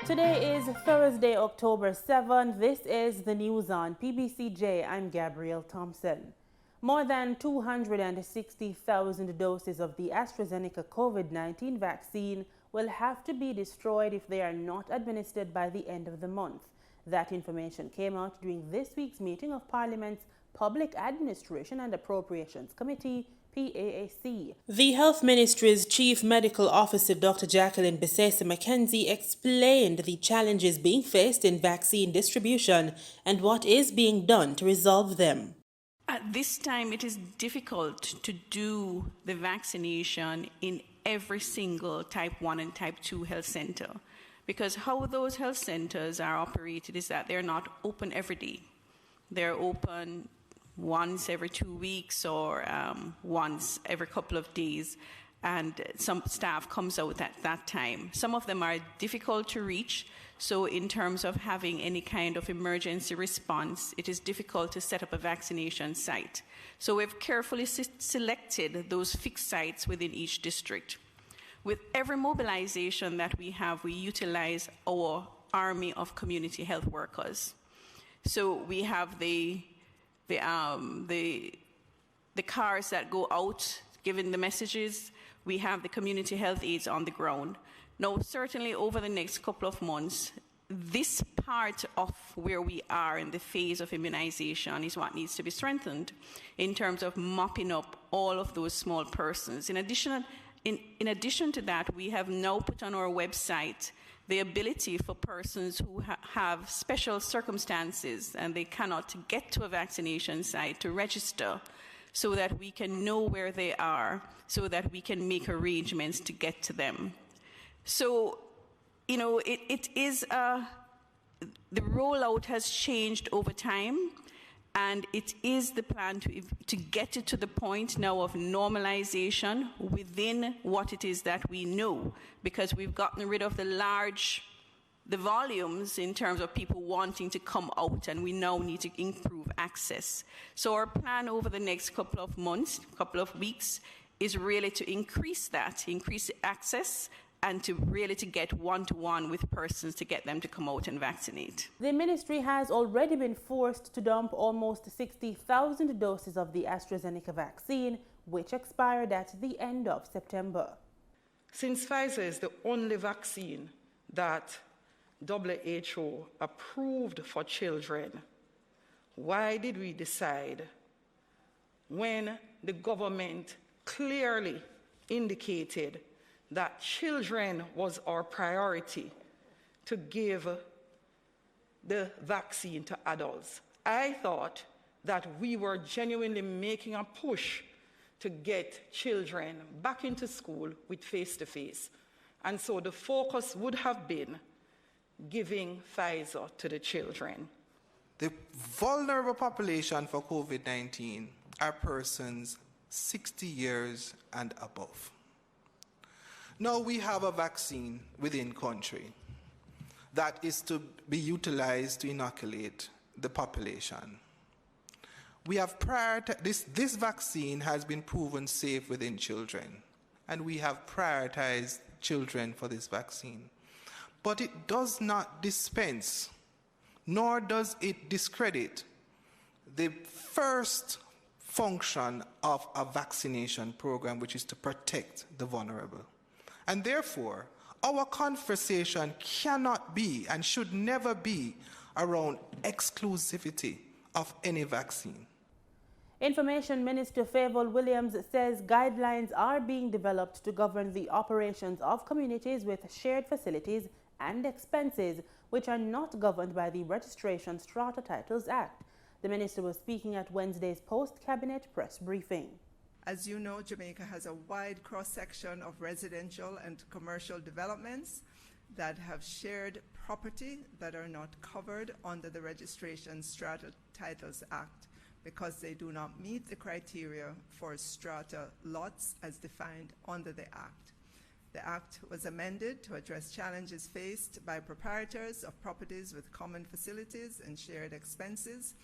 Today is Thursday, October 7th. This is the news on PBCJ. I'm Gabrielle Thompson. More than 260,000 doses of the AstraZeneca COVID-19 vaccine will have to be destroyed if they are not administered by the end of the month. That information came out during this week's meeting of Parliament's Public Administration and Appropriations Committee, PAAC. The Health Ministry's Chief Medical Officer, Dr. Jacqueline Pbcj McKenzie, explained the challenges being faced in vaccine distribution and what is being done to resolve them. At this time, it is difficult to do the vaccination in every single type 1 and type 2 health center, because how those health centers are operated is that they're not open every day. They're open once every 2 weeks or once every couple of days, and some staff comes out at that time. Some of them are difficult to reach, so in terms of having any kind of emergency response, it is difficult to set up a vaccination site. So we've carefully selected those fixed sites within each district. With every mobilization that we have, we utilize our army of community health workers. So we have the cars that go out giving the messages. We have the community health aides on the ground. Now, certainly over the next couple of months, this part of where we are in the phase of immunization is what needs to be strengthened in terms of mopping up all of those small persons. In addition to that, we have now put on our website the ability for persons who have special circumstances and they cannot get to a vaccination site to register, so that we can know where they are, so that we can make arrangements to get to them. So, you know, it is, the rollout has changed over time, and it is the plan to get it to the point now of normalization within what it is that we know, because we've gotten rid of the volumes in terms of people wanting to come out, and we now need to improve access. So our plan over the next couple of months, couple of weeks, is really to increase access, and to get one-to-one with persons to get them to come out and vaccinate. The ministry has already been forced to dump almost 60,000 doses of the AstraZeneca vaccine, which expired at the end of September. Since Pfizer is the only vaccine that WHO approved for children, why did we decide, when the government clearly indicated that children was our priority, to give the vaccine to adults? I thought that we were genuinely making a push to get children back into school with face-to-face. And so the focus would have been giving Pfizer to the children. The vulnerable population for COVID-19 are persons 60 years and above. Now we have a vaccine within country that is to be utilized to inoculate the population. We have this vaccine has been proven safe within children, and we have prioritized children for this vaccine. But it does not dispense, nor does it discredit the first function of a vaccination program, which is to protect the vulnerable. And therefore, our conversation cannot be and should never be around exclusivity of any vaccine. Information Minister Favour Williams says guidelines are being developed to govern the operations of communities with shared facilities and expenses which are not governed by the Registration Strata Titles Act. The minister was speaking at Wednesday's post-cabinet press briefing. As you know, Jamaica has a wide cross-section of residential and commercial developments that have shared property that are not covered under the Registration Strata Titles Act because they do not meet the criteria for strata lots as defined under the Act. The Act was amended to address challenges faced by proprietors of properties with common facilities and shared expenses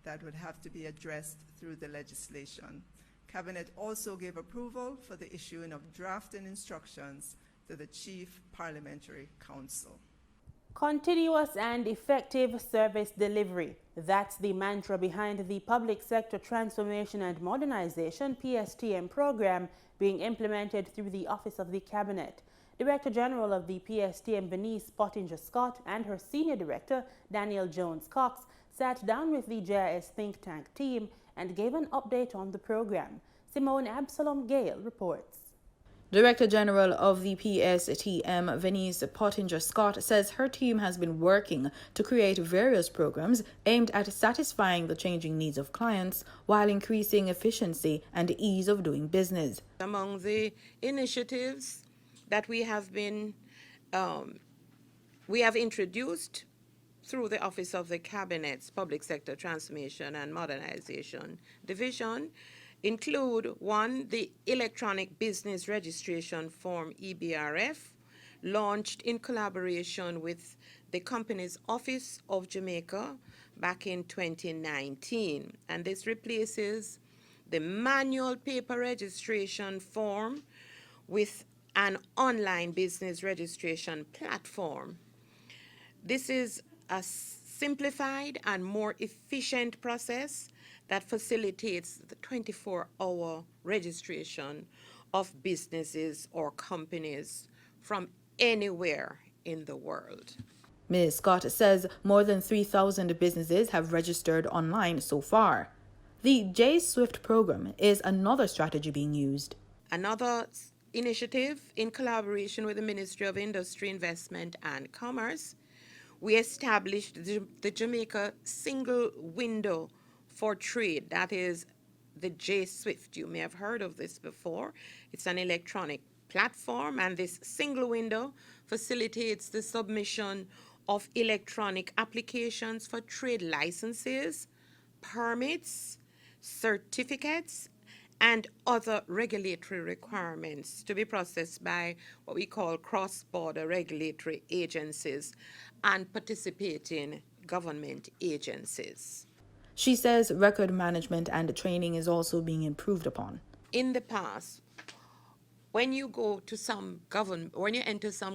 that would have to be addressed through the legislation. Cabinet also gave approval for the issuing of drafting instructions to the Chief Parliamentary Council. Continuous and effective service delivery. That's the mantra behind the Public Sector Transformation and Modernization (PSTM) program being implemented through the Office of the Cabinet. Director General of the PSTM, Venice Pottinger-Scott, and her Senior Director, Daniel Jones-Cox, sat down with the JIS think tank team and gave an update on the program. Simone Absalom Gale reports. Director General of the PSTM, Venice Pottinger-Scott, says her team has been working to create various programs aimed at satisfying the changing needs of clients while increasing efficiency and ease of doing business. Among the initiatives that we have introduced through the Office of the Cabinet's Public Sector Transformation and Modernization Division include one, the Electronic Business Registration Form EBRF, launched in collaboration with the company's Office of Jamaica back in 2019. And this replaces the manual paper registration form with an online business registration platform. This is a simplified and more efficient process that facilitates the 24-hour registration of businesses or companies from anywhere in the world. Ms. Scott says more than 3,000 businesses have registered online so far. The J-Swift program is another strategy being used. Another initiative in collaboration with the Ministry of Industry, Investment and Commerce, we established the Jamaica Single Window for Trade. That is the J-Swift. You may have heard of this before. It's an electronic platform, and this single window facilitates the submission of electronic applications for trade licenses, permits, certificates, and other regulatory requirements to be processed by what we call cross-border regulatory agencies and participating government agencies. She says record management and training is also being improved upon. In the past, when you enter some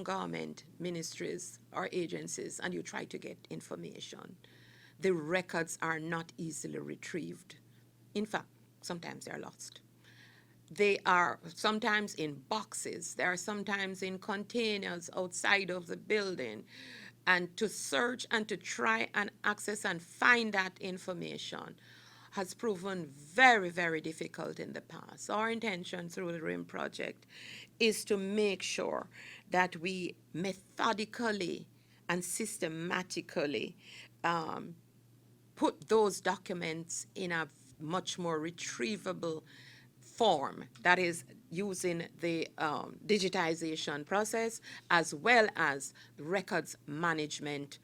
government ministries or agencies and you try to get information, the records are not easily retrieved. In fact, sometimes they're lost. They are sometimes in boxes. They are sometimes in containers outside of the building. And to search and to try and access and find that information has proven very, very difficult in the past. Our intention through the RIM project is to make sure that we methodically and systematically put those documents in a much more retrievable form, that is using the digitization process as well as records management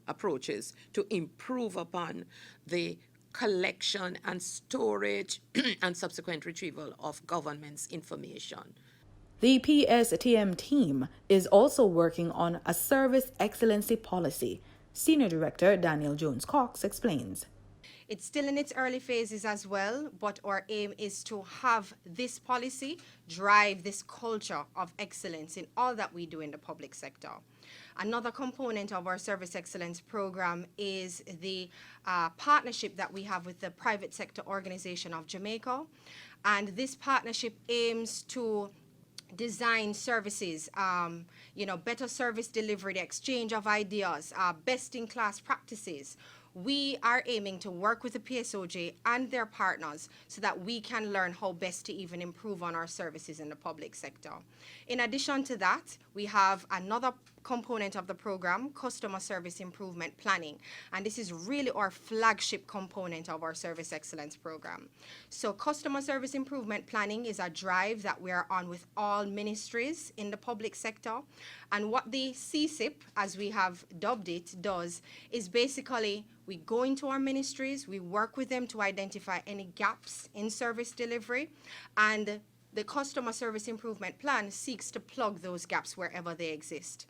approaches to improve upon the collection and storage and subsequent retrieval of government's information. The PSTM team is also working on a service excellency policy. Senior Director Daniel Jones-Cox explains. It's still in its early phases as well, but our aim is to have this policy drive this culture of excellence in all that we do in the public sector. Another component of our service excellence program is the partnership that we have with the Private Sector Organization of Jamaica. And this partnership aims to design services, better service delivery, the exchange of ideas, best-in-class practices. We are aiming to work with the PSOJ and their partners so that we can learn how best to even improve on our services in the public sector. In addition to that, we have another component of the program, customer service improvement planning. And this is really our flagship component of our service excellence program. So customer service improvement planning is a drive that we are on with all ministries in the public sector. And what the CSIP, as we have dubbed it, does is basically we go into our ministries, we work with them to identify any gaps in service delivery, and the customer service improvement plan seeks to plug those gaps wherever they exist.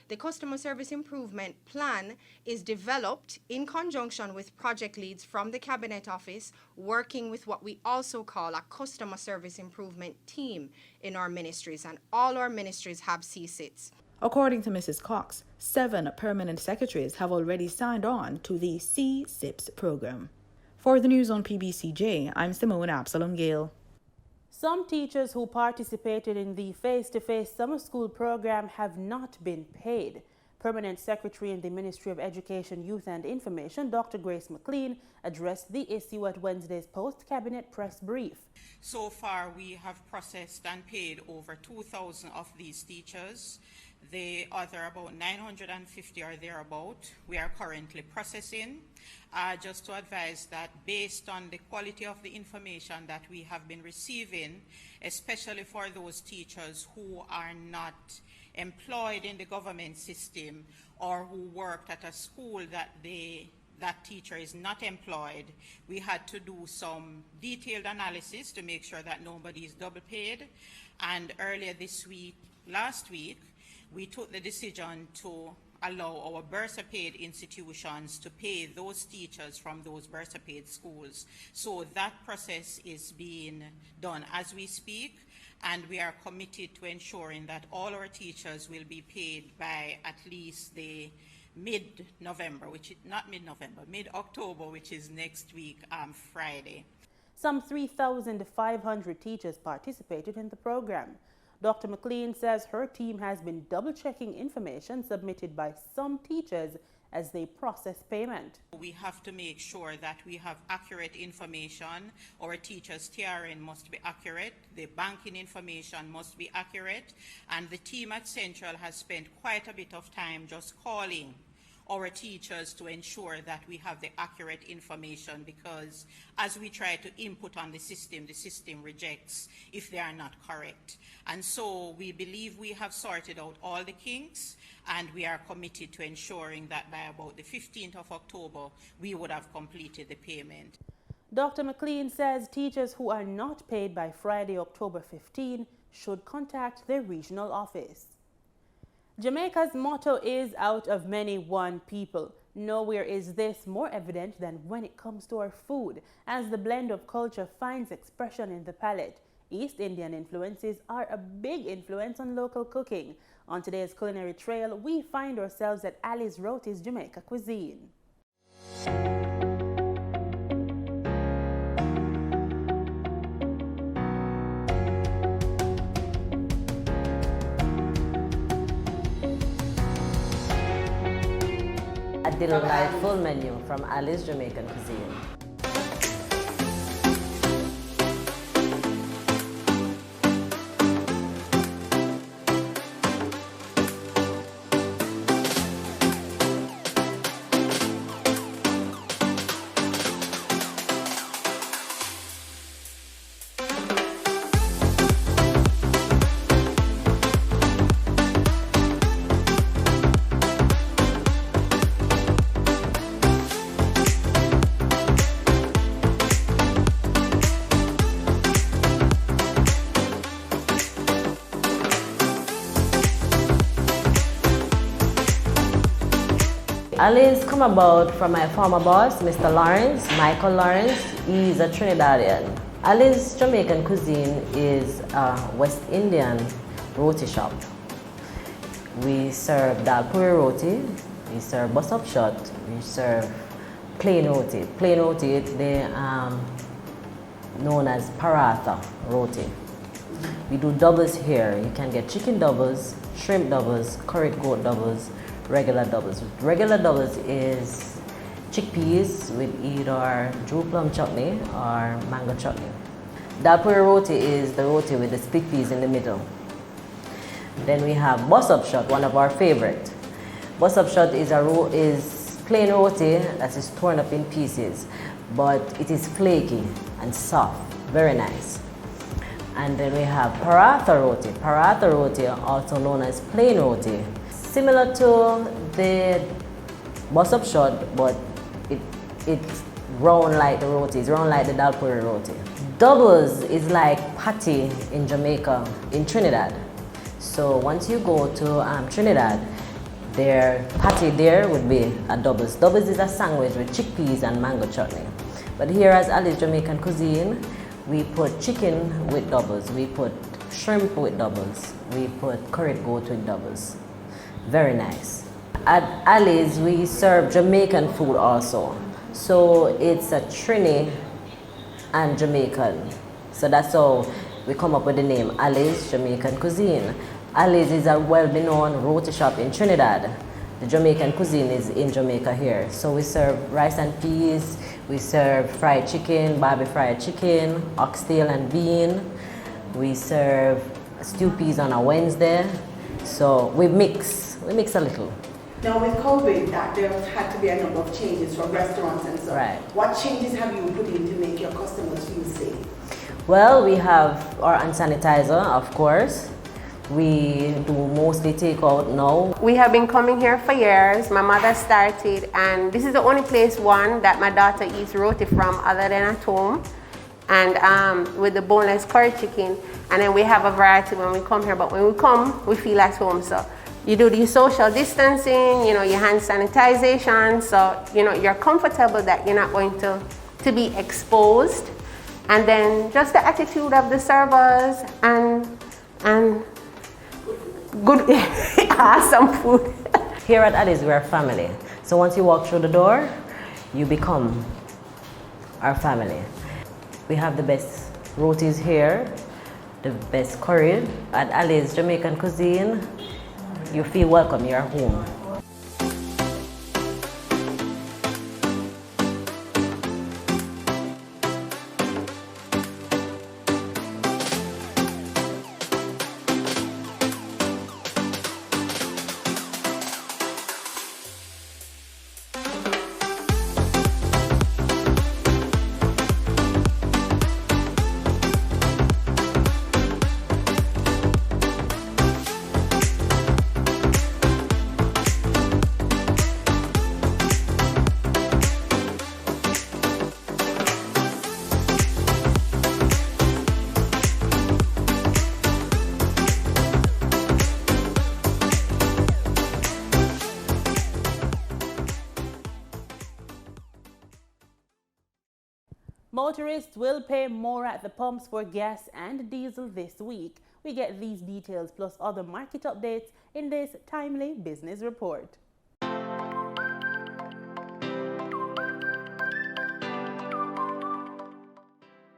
The customer service improvement plan is developed in conjunction with project leads from the Cabinet Office, working with what we also call a customer service improvement team in our ministries, and all our ministries have CSITs. According to Mrs. Cox, 7 permanent secretaries have already signed on to the C-SIPS program. For the news on PBCJ, I'm Simone Absalom Gale. Some teachers who participated in the face-to-face summer school program have not been paid. Permanent Secretary in the Ministry of Education, Youth and Information, Dr. Grace McLean, addressed the issue at Wednesday's post-cabinet press brief. So far, we have processed and paid over 2,000 of these teachers. The other about 950 or thereabout we are currently processing. Just to advise that based on the quality of the information that we have been receiving, especially for those teachers who are not employed in the government system or who worked at a school that that teacher is not employed, we had to do some detailed analysis to make sure that nobody is double paid. And earlier this week, last week, we took the decision to allow our bursa-paid institutions to pay those teachers from those bursa-paid schools. So that process is being done as we speak, and we are committed to ensuring that all our teachers will be paid by at least the mid-November, which is not mid-November, mid-October, which is next week, Friday. Some 3,500 teachers participated in the program. Dr. McLean says her team has been double-checking information submitted by some teachers as they process payment. We have to make sure that we have accurate information. Our teachers' TRN must be accurate, the banking information must be accurate, and the team at Central has spent quite a bit of time just calling our teachers to ensure that we have the accurate information, because as we try to input on the system rejects if they are not correct. And so we believe we have sorted out all the kinks, and we are committed to ensuring that by about the 15th of October, we would have completed the payment. Dr. McLean says teachers who are not paid by Friday, October 15, should contact their regional office. Jamaica's motto is "out of many, one people." Nowhere is this more evident than when it comes to our food, as the blend of culture finds expression in the palate. East Indian influences are a big influence on local cooking. On today's culinary trail, we find ourselves at Ali's Roti's Jamaica cuisine. A delightful menu from Ali's Jamaican Cuisine. Ali's come about from my former boss, Mr. Lawrence, Michael Lawrence. He's a Trinidadian. Ali's Jamaican Cuisine is a West Indian roti shop. We serve dal puri roti, we serve bus up shot, we serve plain roti. Plain roti, they known as paratha roti. We do doubles here. You can get chicken doubles, shrimp doubles, curried goat doubles, regular doubles. Regular doubles is chickpeas with either Drew plum chutney or mango chutney. Dal puri roti is the roti with the split peas in the middle. Then we have bus up shot, one of our favorite. Bus up shot is plain roti that is torn up in pieces, but it is flaky and soft, very nice. And then we have paratha roti. Paratha roti, also known as plain roti, similar to the bus up shot, but it's round like the roti, it's round like the dal puri roti. Doubles is like patty in Jamaica, in Trinidad. So once you go to Trinidad, their patty there would be a doubles. Doubles is a sandwich with chickpeas and mango chutney. But here as Ali's Jamaican Cuisine, we put chicken with doubles, we put shrimp with doubles, we put curried goat with doubles. very nice. At Ali's, we serve Jamaican food also. So it's a Trini and Jamaican. So that's how we come up with the name Ali's Jamaican Cuisine. Ali's is a well-known roti shop in Trinidad. The Jamaican cuisine is in Jamaica here. So we serve rice and peas, we serve fried chicken, barbecue fried chicken, oxtail and bean. We serve stew peas on a Wednesday. So we mix a little. Now with COVID, there have had to be a number of changes from restaurants and so on. Right. What changes have you put in to make your customers feel safe? Well, we have our hand sanitizer, of course. We do mostly takeout now. We have been coming here for years. My mother started, and this is the only place, that my daughter eats roti from other than at home, and with the boneless curry chicken. And then we have a variety when we come here, but when we come, we feel at home. So you do the social distancing, your hand sanitization, so you're comfortable that you're not going to be exposed. And then just the attitude of the servers and good, awesome food. Here at Ali's, we're a family. So once you walk through the door, you become our family. We have the best rotis here, the best curry. At Ali's Jamaican Cuisine, you feel welcome, you're home. Motorists will pay more at the pumps for gas and diesel this week. We get these details plus other market updates in this timely business report.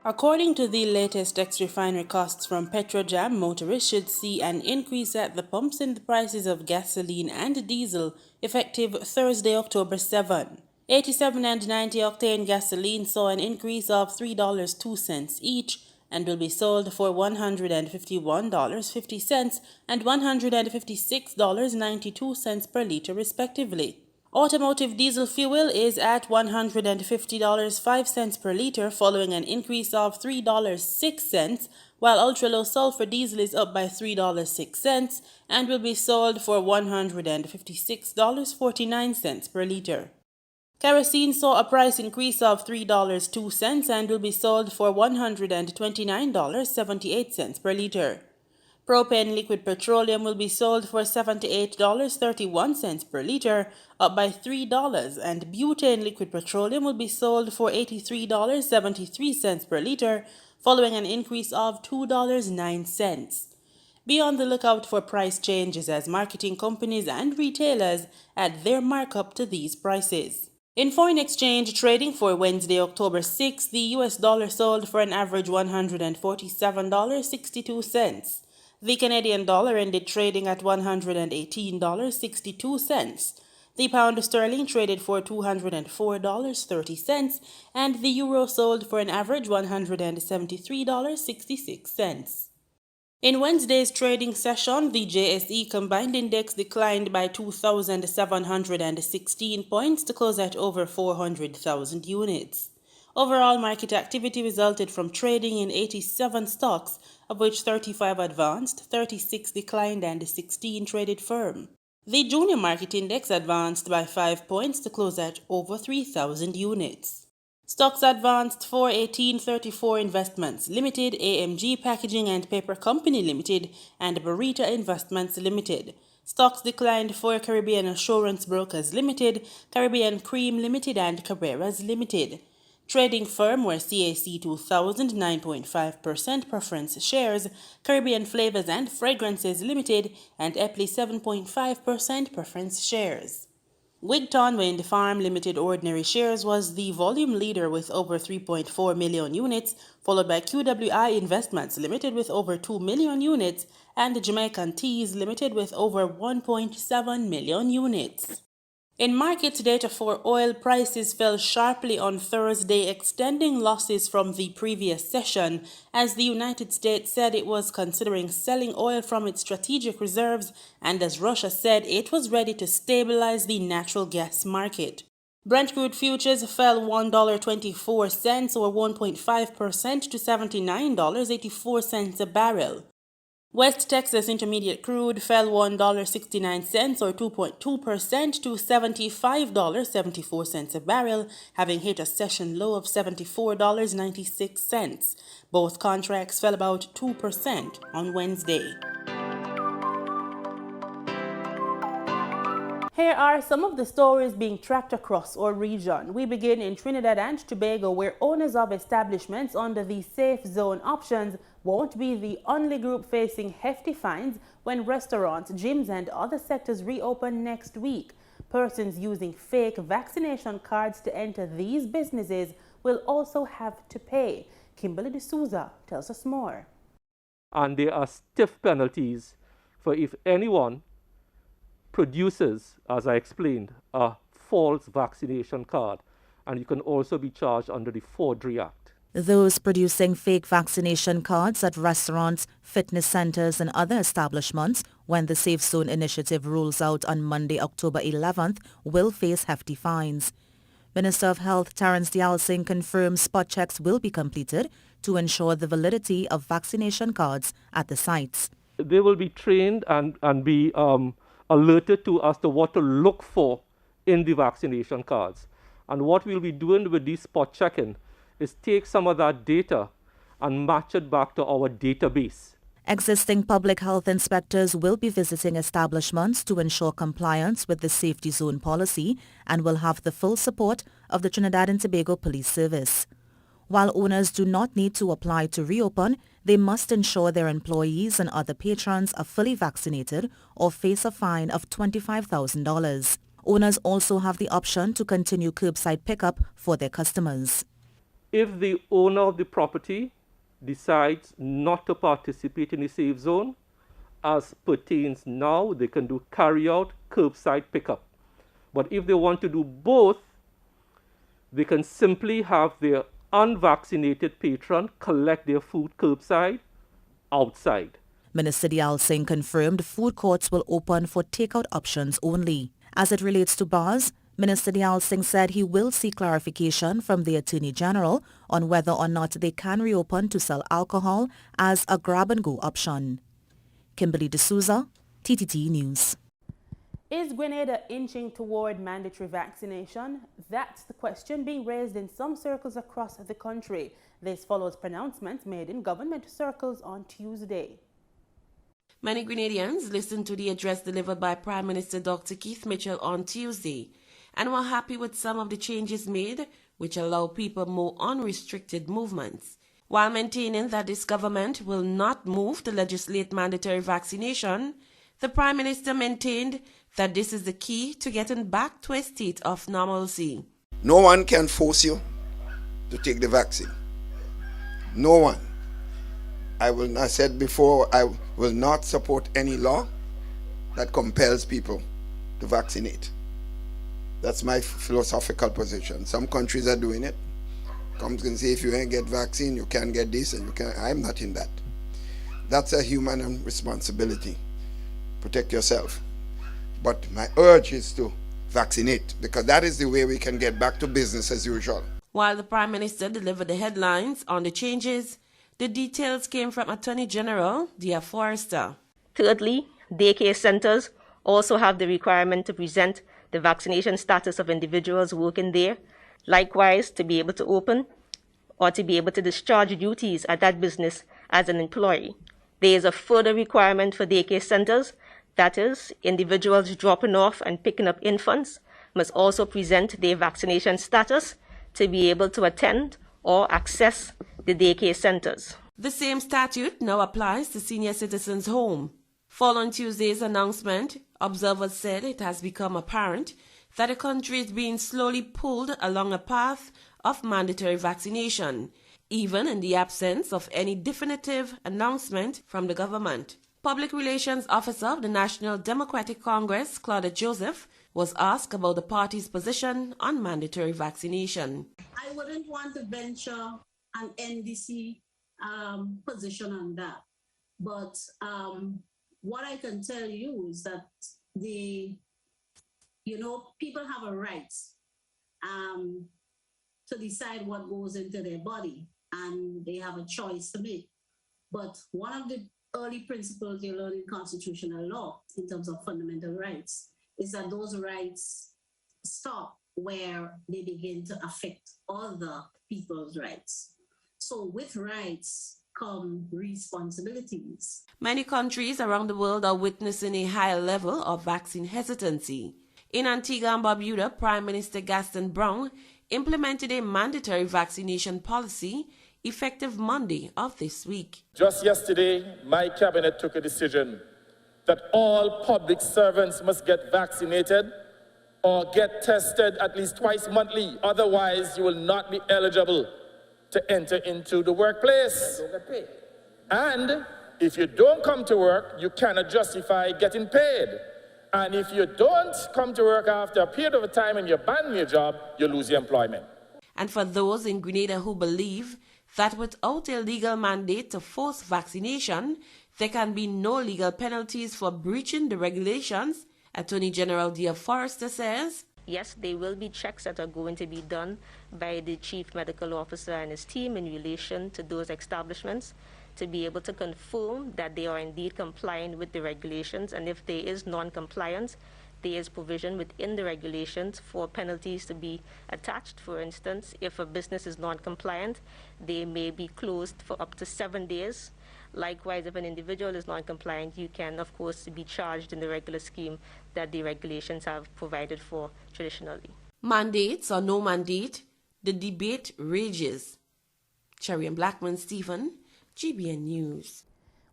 According to the latest ex-refinery costs from Petrojam, motorists should see an increase at the pumps in the prices of gasoline and diesel effective Thursday, October 7. 87 and 90 octane gasoline saw an increase of $3.02 each and will be sold for $151.50 and $156.92 per liter respectively. Automotive diesel fuel is at $150.05 per liter following an increase of $3.06, while ultra-low sulfur diesel is up by $3.06 and will be sold for $156.49 per liter. Kerosene saw a price increase of $3.02 and will be sold for $129.78 per liter. Propane liquid petroleum will be sold for $78.31 per liter, up by $3, and butane liquid petroleum will be sold for $83.73 per liter, following an increase of $2.09. Be on the lookout for price changes as marketing companies and retailers add their markup to these prices. In foreign exchange trading for Wednesday, October 6, the US dollar sold for an average $147.62. The Canadian dollar ended trading at $118.62. The pound sterling traded for $204.30, and the euro sold for an average $173.66. In Wednesday's trading session, the JSE Combined Index declined by 2,716 points to close at over 400,000 units. Overall market activity resulted from trading in 87 stocks, of which 35 advanced, 36 declined, and 16 traded firm. The Junior Market Index advanced by 5 points to close at over 3,000 units. Stocks advanced for 1834 Investments Limited, AMG Packaging and Paper Company Limited, and Burrito Investments Limited. Stocks declined for Caribbean Assurance Brokers Limited, Caribbean Cream Limited, and Carreras Limited. Trading firm were CAC 2000 9.5% preference shares, Caribbean Flavors and Fragrances Limited, and Epley 7.5% preference shares. Wigton Wind Farm Limited ordinary shares was the volume leader with over 3.4 million units, followed by QWI Investments Limited with over 2 million units, and the Jamaican Teas Limited with over 1.7 million units. In market data for oil, prices fell sharply on Thursday, extending losses from the previous session, as the United States said it was considering selling oil from its strategic reserves, and as Russia said it was ready to stabilize the natural gas market. Brent crude futures fell $1.24 or 1.5% to $79.84 a barrel. West Texas Intermediate crude fell $1.69 or 2.2% to $75.74 a barrel, having hit a session low of $74.96. Both contracts fell about 2% on Wednesday. Here are some of the stories being tracked across our region. We begin in Trinidad and Tobago, where owners of establishments under the safe zone options won't be the only group facing hefty fines when restaurants, gyms and other sectors reopen next week. Persons using fake vaccination cards to enter these businesses will also have to pay. Kimberly D'Souza tells us more. And there are stiff penalties for if anyone produces, as I explained, a false vaccination card, and you can also be charged under the Forgery Act. Those producing fake vaccination cards at restaurants, fitness centers and other establishments when the Safe Zone initiative rolls out on Monday, October 11th, will face hefty fines. Minister of Health Terence Dialsing confirms spot checks will be completed to ensure the validity of vaccination cards at the sites. They will be trained and be alerted to as to what to look for in the vaccination cards. And what we'll be doing with this spot checking is take some of that data and match it back to our database. Existing public health inspectors will be visiting establishments to ensure compliance with the safety zone policy and will have the full support of the Trinidad and Tobago Police Service. While owners do not need to apply to reopen, they must ensure their employees and other patrons are fully vaccinated or face a fine of $25,000. Owners also have the option to continue curbside pickup for their customers. If the owner of the property decides not to participate in the safe zone, as pertains now, they can do carry-out curbside pickup. But if they want to do both, they can simply have their unvaccinated patron collect their food curbside outside. Minister Dialsing confirmed food courts will open for takeout options only. As it relates to bars, Minister Dialsing said he will seek clarification from the Attorney General on whether or not they can reopen to sell alcohol as a grab-and-go option. Kimberly D'Souza, TTT News. Is Grenada inching toward mandatory vaccination? That's the question being raised in some circles across the country. This follows pronouncements made in government circles on Tuesday. Many Grenadians listened to the address delivered by Prime Minister Dr. Keith Mitchell on Tuesday and were happy with some of the changes made, which allow people more unrestricted movements. While maintaining that this government will not move to legislate mandatory vaccination, the Prime Minister maintained that this is the key to getting back to a state of normalcy. No one can force you to take the vaccine. No one. I said before, I will not support any law that compels people to vaccinate. That's my philosophical position. Some countries are doing it. Comes and say if you ain't get vaccine, you can't get this and you can't. I'm not in that. That's a human responsibility. Protect yourself. But my urge is to vaccinate because that is the way we can get back to business as usual. While the Prime Minister delivered the headlines on the changes, the details came from Attorney General Dia Forrester. Thirdly, daycare centers also have the requirement to present the vaccination status of individuals working there. Likewise, to be able to open or to be able to discharge duties at that business as an employee. There is a further requirement for daycare centers. That is, individuals dropping off and picking up infants must also present their vaccination status to be able to attend or access the daycare centers. The same statute now applies to senior citizens' home. Following Tuesday's announcement, observers said it has become apparent that the country is being slowly pulled along a path of mandatory vaccination, even in the absence of any definitive announcement from the government. Public Relations Officer of the National Democratic Congress, Claudia Joseph, was asked about the party's position on mandatory vaccination. I wouldn't want to venture an NDC position on that. But what I can tell you is that people have a right to decide what goes into their body, and they have a choice to make. But one of the early principles you learn in constitutional law in terms of fundamental rights is that those rights stop where they begin to affect other people's rights. So with rights come responsibilities. Many countries around the world are witnessing a higher level of vaccine hesitancy. In Antigua and Barbuda, Prime Minister Gaston Brown implemented a mandatory vaccination policy effective Monday of this week. Just yesterday, my cabinet took a decision that all public servants must get vaccinated or get tested at least twice monthly. Otherwise, you will not be eligible to enter into the workplace. And if you don't come to work, you cannot justify getting paid. And if you don't come to work after a period of time and you abandon your job, you lose your employment. And for those in Grenada who believe that without a legal mandate to force vaccination, there can be no legal penalties for breaching the regulations, Attorney General Dia Forrester says, yes, there will be checks that are going to be done by the Chief Medical Officer and his team in relation to those establishments to be able to confirm that they are indeed complying with the regulations. And if there is non-compliance, there is provision within the regulations for penalties to be attached. For instance, if a business is non-compliant, they may be closed for up to 7 days. Likewise, if an individual is non-compliant, you can, of course, be charged in the regular scheme that the regulations have provided for traditionally. Mandates or no mandate, the debate rages. Cherian Blackman Stephen, GBN News.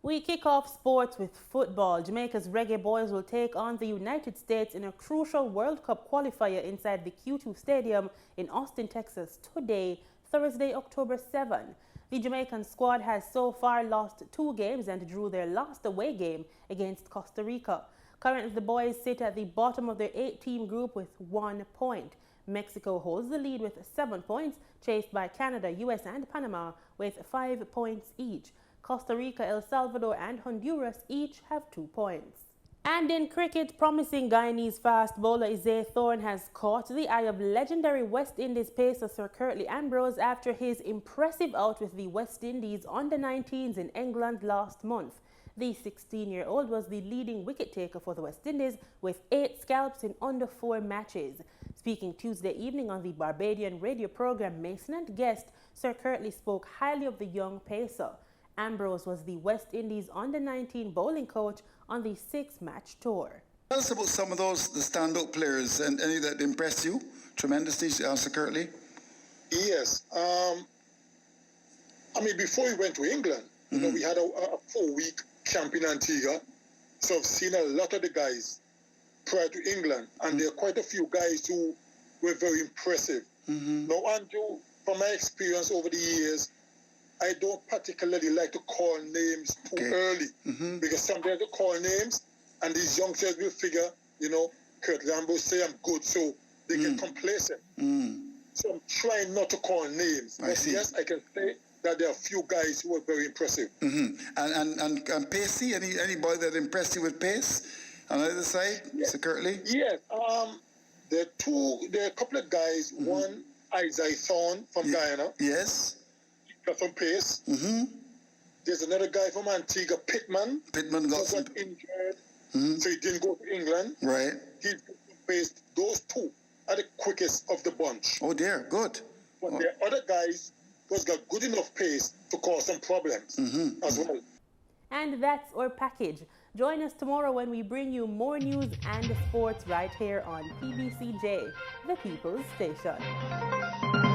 We kick off sports with football. Jamaica's Reggae Boys will take on the United States in a crucial World Cup qualifier inside the Q2 Stadium in Austin, Texas today, Thursday, October 7. The Jamaican squad has so far lost 2 games and drew their last away game against Costa Rica. Currently, the boys sit at the bottom of their 8-team group with 1 point. Mexico holds the lead with 7 points, chased by Canada, US and Panama with 5 points each. Costa Rica, El Salvador and Honduras each have 2 points. And in cricket, promising Guyanese fast bowler Isai Thorne has caught the eye of legendary West Indies pacer Sir Curtly Ambrose after his impressive out with the West Indies under-19s in England last month. The 16-year-old was the leading wicket-taker for the West Indies with 8 scalps in under 4 matches. Speaking Tuesday evening on the Barbadian radio program Mason and Guest, Sir Curtly spoke highly of the young pacer. Ambrose was the West Indies under-19 bowling coach on the 6-match tour. Tell us about some of the standout players and any that impressed you tremendously, Sir Curtly. Yes. Before we went to England, we had a 4-week camp in Antigua. So I've seen a lot of the guys prior to England, and there are quite a few guys who were very impressive. Now, Andrew, from my experience over the years, I don't particularly like to call names too early, because sometimes you call names and these youngsters will figure, Curtly Ambrose say I'm good, so they get complacent. So I'm trying not to call names. But yes, I can say that there are a few guys who are very impressive. And Pacey, any boy that impressed you with pace on either side, Sir Curtly? Yes. There are a couple of guys. One, Isai Thorne from Guyana. Yes. From pace. There's another guy from Antigua, Pittman. Pittman got injured, so he didn't go to England. Right. He faced those 2 are the quickest of the bunch. Oh dear, good. But there are other guys who's got good enough pace to cause some problems as well. And that's our package. Join us tomorrow when we bring you more news and sports right here on PBCJ, the People's Station.